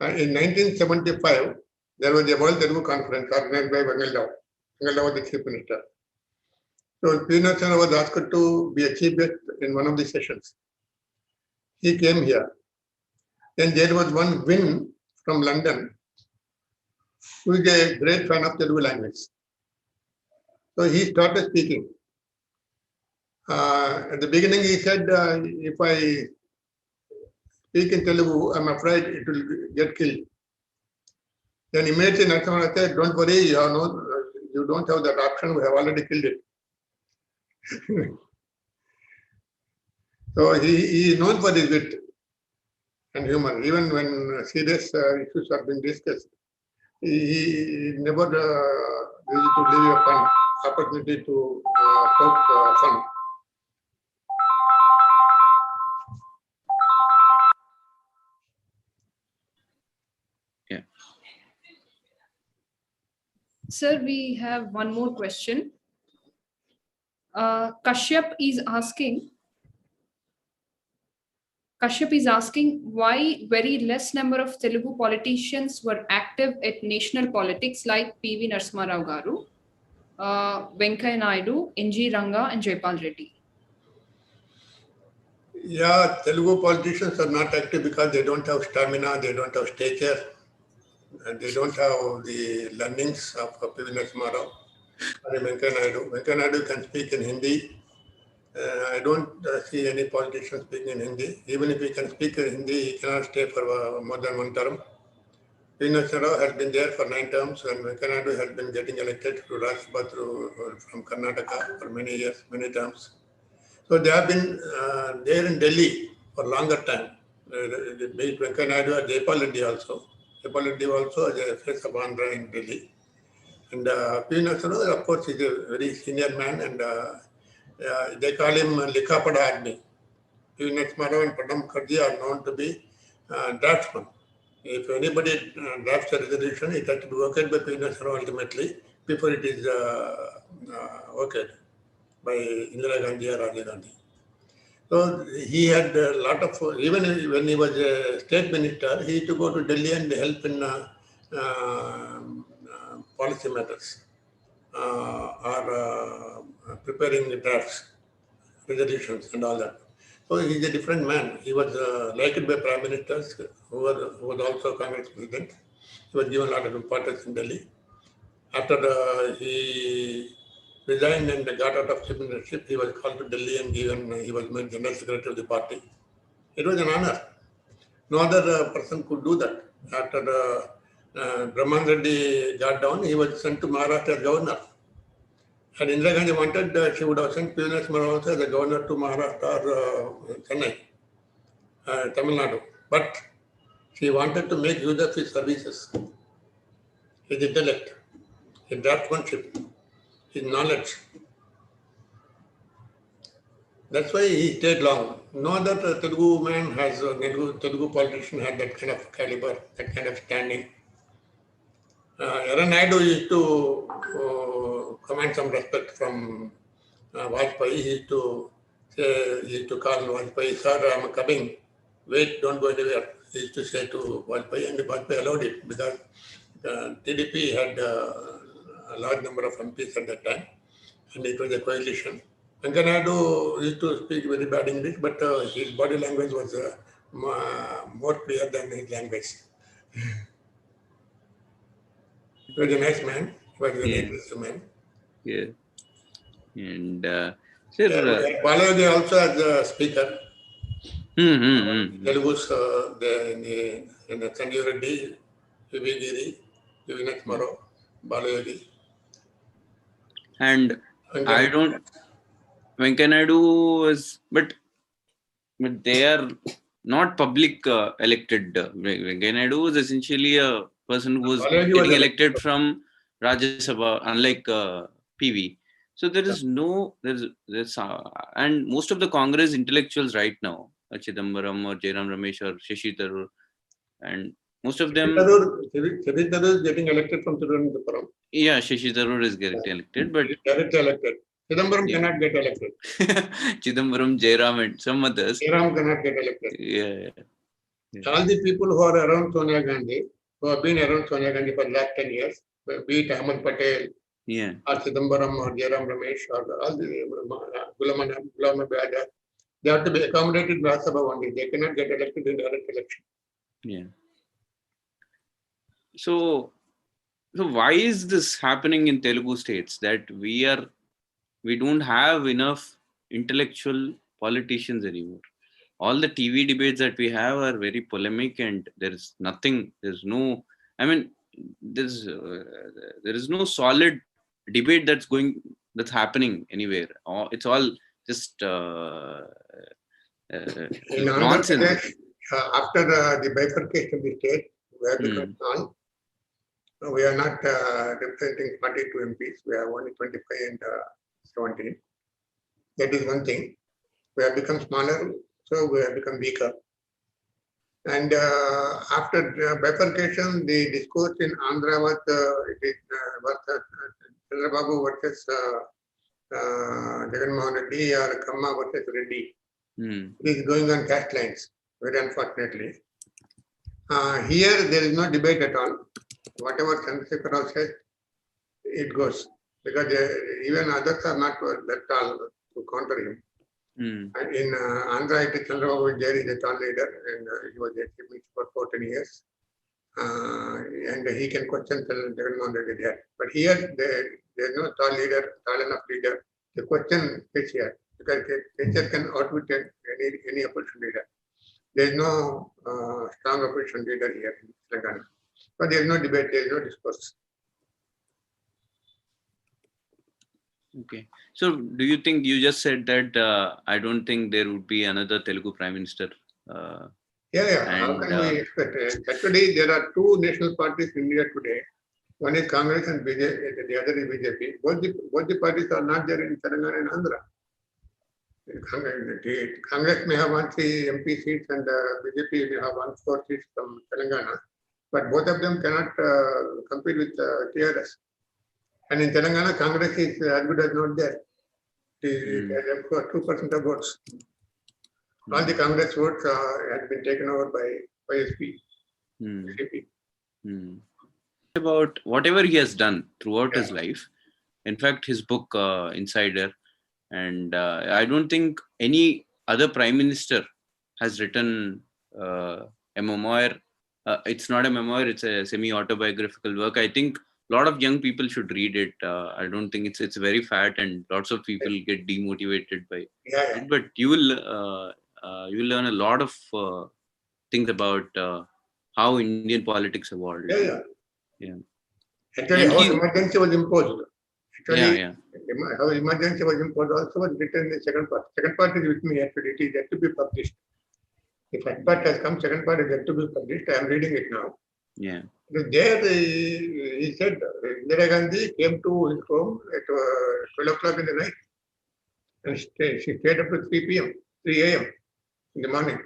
In 1975, there was a World Telugu Conference organized by Vengal Rao. Vengal Rao was the Chief Minister. So P. Narasimha was asked to be a chief guest in one of the sessions. He came here. Then there was one Win from London who is a great fan of Telugu language. So he started speaking. At the beginning he said, if I speak in Telugu, I'm afraid it will get killed. Then immediately Narasimha said, don't worry, you don't have that option, we have already killed it. So he is known for his wit and humor. Even when serious issues have been discussed, he never used to leave a fun opportunity to poke fun. Yeah. Sir, we have one more question. Kashyap is asking why very less number of Telugu politicians were active at national politics like P.V. Narasimha Rao Garu, Venkaiah Naidu, N.G. Ranga and Jaipal Reddy. Yeah, Telugu politicians are not active because they don't have stamina, they don't have stature, and they don't have the learnings of P.V. Narasimha Rao or Venkaiah Naidu. Venkaiah Naidu can speak in Hindi. I don't see any politician speaking in Hindi. Even if he can speak in Hindi, he cannot stay for more than one term. P. Narasimha Rao has been there for 9 terms, and Venkaiah Naidu has been getting elected to Rajya Sabha from Karnataka for many years, many terms. So they have been there in Delhi for longer time. Be it Venkaiah Naidu or Jaipal Reddy also. Jaipal Reddy also is a face of Andhra in Delhi. And P. Narasimha Rao, of course, is a very senior man, and they call him Likhapada Admi. P. Narasimha Rao and Pranab Mukherjee are known to be draftsmen. If anybody drafts a resolution, it has to be okayed by P. Narasimha Rao ultimately before it is okayed by Indira Gandhi or Rajiv Gandhi. So he had a lot of, even when he was a state minister, he used to go to Delhi and help in policy matters or preparing the drafts, resolutions and all that. So he's a different man. He was liked by prime ministers who was also Congress president. He was given a lot of importance in Delhi. After he resigned and got out of chief ministership, he was called to Delhi and he was made general secretary of the party. It was an honor. No other person could do that. After Brahman Reddy got down, he was sent to Maharashtra as governor. And Indira Gandhi wanted, she would have sent P. Narasimha Rao also as a governor to Maharashtra or Chennai, Tamil Nadu. But she wanted to make use of his services, his intellect, his draftsmanship, his knowledge. That's why he stayed long. No other Telugu man has, Telugu politician had that kind of caliber, that kind of standing. Aaron Naidu used to command some respect from Vajpayee. He used to call Vajpayee, sir, I'm coming. Wait, don't go anywhere. He used to say to Vajpayee, and Vajpayee allowed it because TDP had a large number of MPs at that time, and it was a coalition. Venkanayadu used to speak very bad English, but his body language was more clear than his language. He was a nice man. He was a very interesting man. Yeah. And We had Balaji also as a speaker. Telugu's in the Sanjeev Reddy, Vivigiri, Narasimha Rao, Balaji. And I don't. Venkanayadu is, but they are not public elected. Venkanayadu is essentially a person who was getting elected from Rajya Sabha, unlike PV. So there is and most of the Congress intellectuals right now, Chidambaram or Jairam Ramesh or Shashi Tharoor, and most of them. Shashi Tharoor is getting elected from Thiruvananthapuram. Yeah, Shashi Tharoor is getting elected, but directly elected. Chidambaram cannot get elected. Chidambaram, Jairam, and some others. Jairam cannot get elected. Yeah. All the people who are around Sonia Gandhi, who have been around Sonia Gandhi for the last 10 years, be it Ahmed Patel, or Chidambaram, or Jairam Ramesh, or all the Ghulam Nabi Azad, they have to be accommodated in Rajya Sabha only. They cannot get elected in direct election. Yeah. So why is this happening in Telugu states that we don't have enough intellectual politicians anymore? All the TV debates that we have are very polemic, and there is no solid debate that's happening anywhere. It's all just in nonsense. Pradesh, after the bifurcation of the state, we have become small. We are not representing 42 MPs. We are only 25 and 17. That is one thing. We have become smaller, so we have become weaker. And after bifurcation, the discourse in Andhra was Chandrababu versus Jagan Mohan Reddy or Kamma versus Reddy. It is going on caste lines, very unfortunately. Here, there is no debate at all. Whatever Chandrasekhar Rao says, it goes. Because even others are not that tall to counter him. And in Andhra, it is Chandrababu Jayari is a tall leader, and he was a chief minister for 14 years. And he can question Jagan Mohan Reddy there. But here, there is no tall enough leader. The question is here. Because nature can outwit any opposition leader. There is no strong opposition leader here in Telangana. But there is no debate, there is no discourse. Okay. So do you think, you just said that I don't think there would be another Telugu Prime Minister? How can we expect? Actually, there are two national parties in India today. One is Congress and BJP, the other is BJP. Both the parties are not there in Telangana and Andhra. Congress may have 1-3 MP seats and BJP may have 1-4 seats from Telangana. But both of them cannot compete with TRS. And in Telangana, Congress is as good as not there. They have got 2% of votes. All the Congress votes have been taken over by YSP. About whatever he has done throughout his life. In fact, his book, Insider, and I don't think any other Prime Minister has written a memoir. It's not a memoir, it's a semi-autobiographical work. I think a lot of young people should read it. I don't think it's very fat, and lots of people get demotivated by it. But you will learn a lot of things about how Indian politics evolved. Actually, how emergency was imposed. How emergency was imposed also was written in the second part. Second part is with me actually. It is yet to be published. The first part has come, second part is yet to be published. I am reading it now. There he said Indira Gandhi came to his home at 12 o'clock in the night. And she stayed up to 3 a.m. in the morning.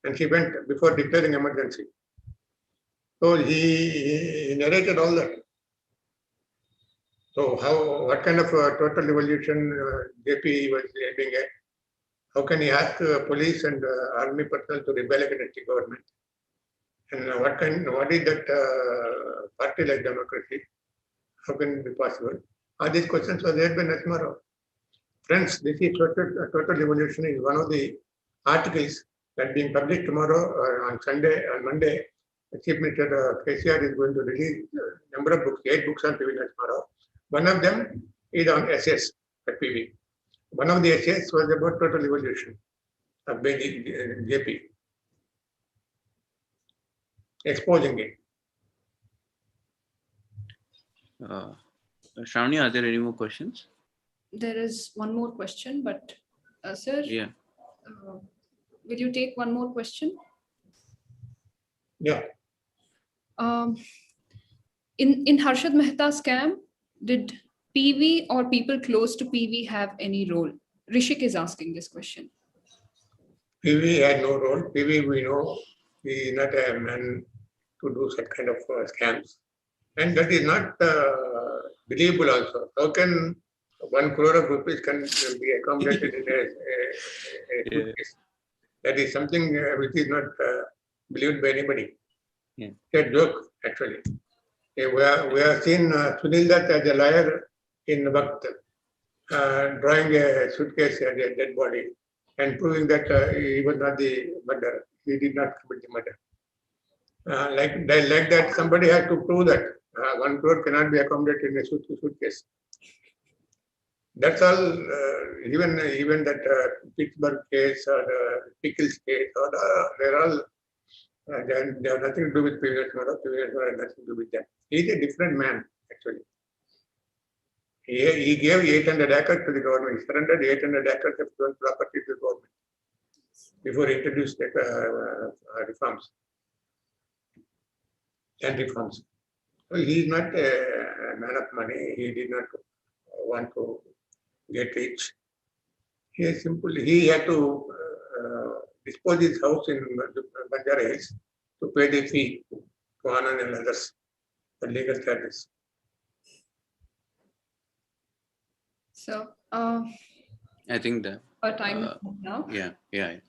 And she went before declaring emergency. So he narrated all that. So what kind of total revolution JP was aiming at? How can he ask police and army personnel to rebel against the government? And what is that party like democracy? How can it be possible? All these questions were there by Narasimha Rao. Friends, this is total revolution is one of the articles that being published tomorrow on Monday. The Chief Minister KCR is going to release a number of books, 8 books on PV Narasimha Rao. One of them is on essays at PV. One of the essays was about total evolution of JP, exposing it. Shravani, are there any more questions? There is one more question, but sir, Yeah. Will you take one more question? Yeah. In Harshad Mehta scam, did PV or people close to PV have any role? Rishik is asking this question. PV had no role. PV, we know, he is not a man to do such kind of scams. And that is not believable also. How can 1 crore of rupees can be accommodated in a suitcase? That is something which is not believed by anybody. Yeah. It's a joke, actually. We have seen Sunil Dutt as a lawyer in Bhakt, drawing a suitcase as a dead body and proving that he was not the murderer. He did not commit the murder. Like that, somebody has to prove that 1 crore cannot be accommodated in a suitcase. That's all. Even that Pittsburgh case or Pickles case, or they're all. They have nothing to do with PV Narasimha. PV Narasimha has nothing to do with them. He's a different man, actually. He gave 800 acres to the government. He surrendered 800 acres of property to the government before he introduced reforms. Land reforms. So he is not a man of money. He did not want to get rich. He had to dispose his house in Banjara Hills to pay the fee to Anand and others, the legal charges. So, I think that our time is up now. Yeah.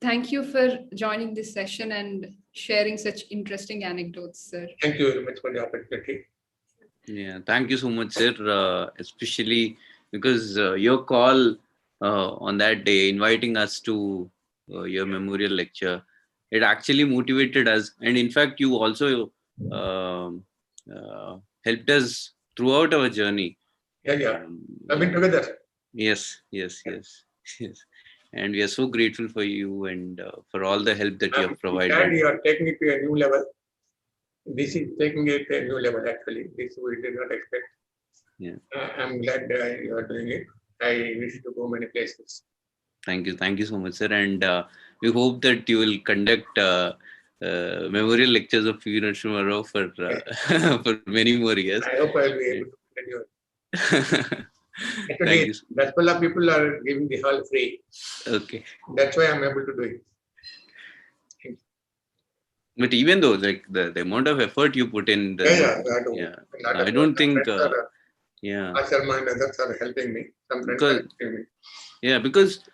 Thank you for joining this session and sharing such interesting anecdotes, sir. Thank you very much for the opportunity. Yeah, thank you so much, sir. Especially because your call on that day, inviting us to your memorial lecture, it actually motivated us. And in fact, you also helped us throughout our journey. Yeah. I've been together. Yes. And we are so grateful for you and for all the help that you have provided. And you are taking it to a new level. This is taking it to a new level, actually. This we did not expect. Yeah. I'm glad you are doing it. I wish to go many places. Thank you so much, sir. And we hope that you will conduct memorial lectures of PV Narasimha Rao for many more years. I hope I will be able to continue. Actually, Daspala people are giving the hall free. Okay. That's why I'm able to do it. But even though, like the amount of effort you put in, I don't think. Asharma and others are helping me. Some friends are helping me. Yeah, because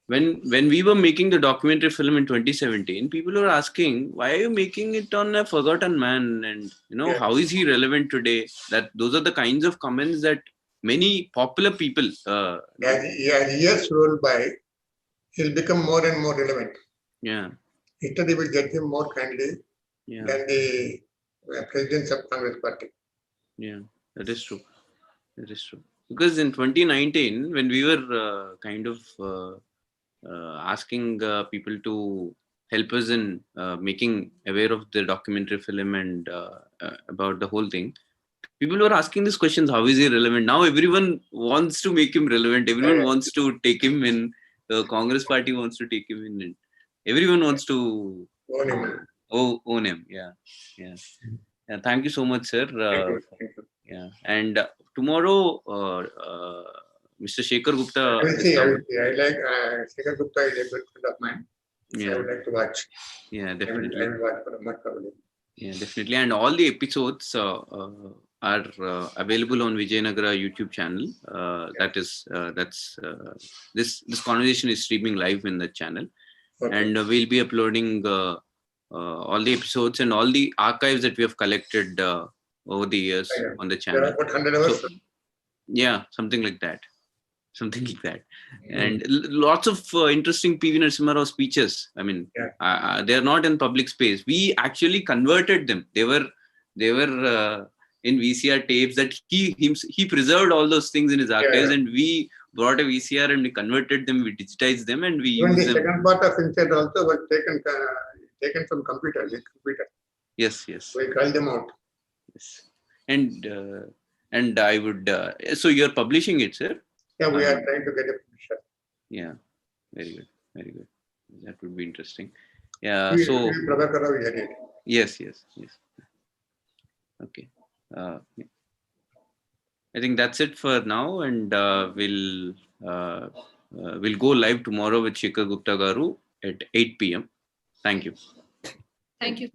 when we were making the documentary film in 2017, people were asking, why are you making it on a forgotten man? And how is he relevant today? Those are the kinds of comments that many popular people. As years roll by, he'll become more and more relevant. Yeah. History will judge him more kindly than the presidents of Congress Party. Yeah, that is true. Because in 2019, when we were kind of asking people to help us in making aware of the documentary film and about the whole thing, people were asking these questions: how is he relevant? Now everyone wants to make him relevant. Everyone wants to take him in. The Congress Party wants to take him in. And everyone wants to own him. Yeah. Thank you so much, sir. Thank you. Yeah. And tomorrow, Mr. Shekhar Gupta. I will see. I like Shekhar Gupta is a good friend of mine. Yeah. I would like to watch. Yeah, definitely. I will watch for a month probably. Yeah, definitely. And all the episodes are available on Vijayanagara YouTube channel. This conversation is streaming live in the channel, and we'll be uploading all the episodes and all the archives that we have collected over the years on the channel. There are about 100 hours. So, yeah, something like that. And lots of interesting PV Narasimha Rao speeches. I mean, they are not in public space. We actually converted them. They were in VCR tapes that he preserved all those things in his archives, and we brought a VCR and we converted them, we digitized them, and we Even used the them. second part of inside also was taken from computer. Yes. We called them out. Yes. And I would. So you're publishing it, sir? Yeah, we are trying to get a publisher. Yeah, very good. That would be interesting. Yeah. We, So. Prabhakar Rao is headed. Yes. Okay. I think that's it for now, and we'll go live tomorrow with Shekhar Gupta Garu at 8 p.m. Thank you. Thank you.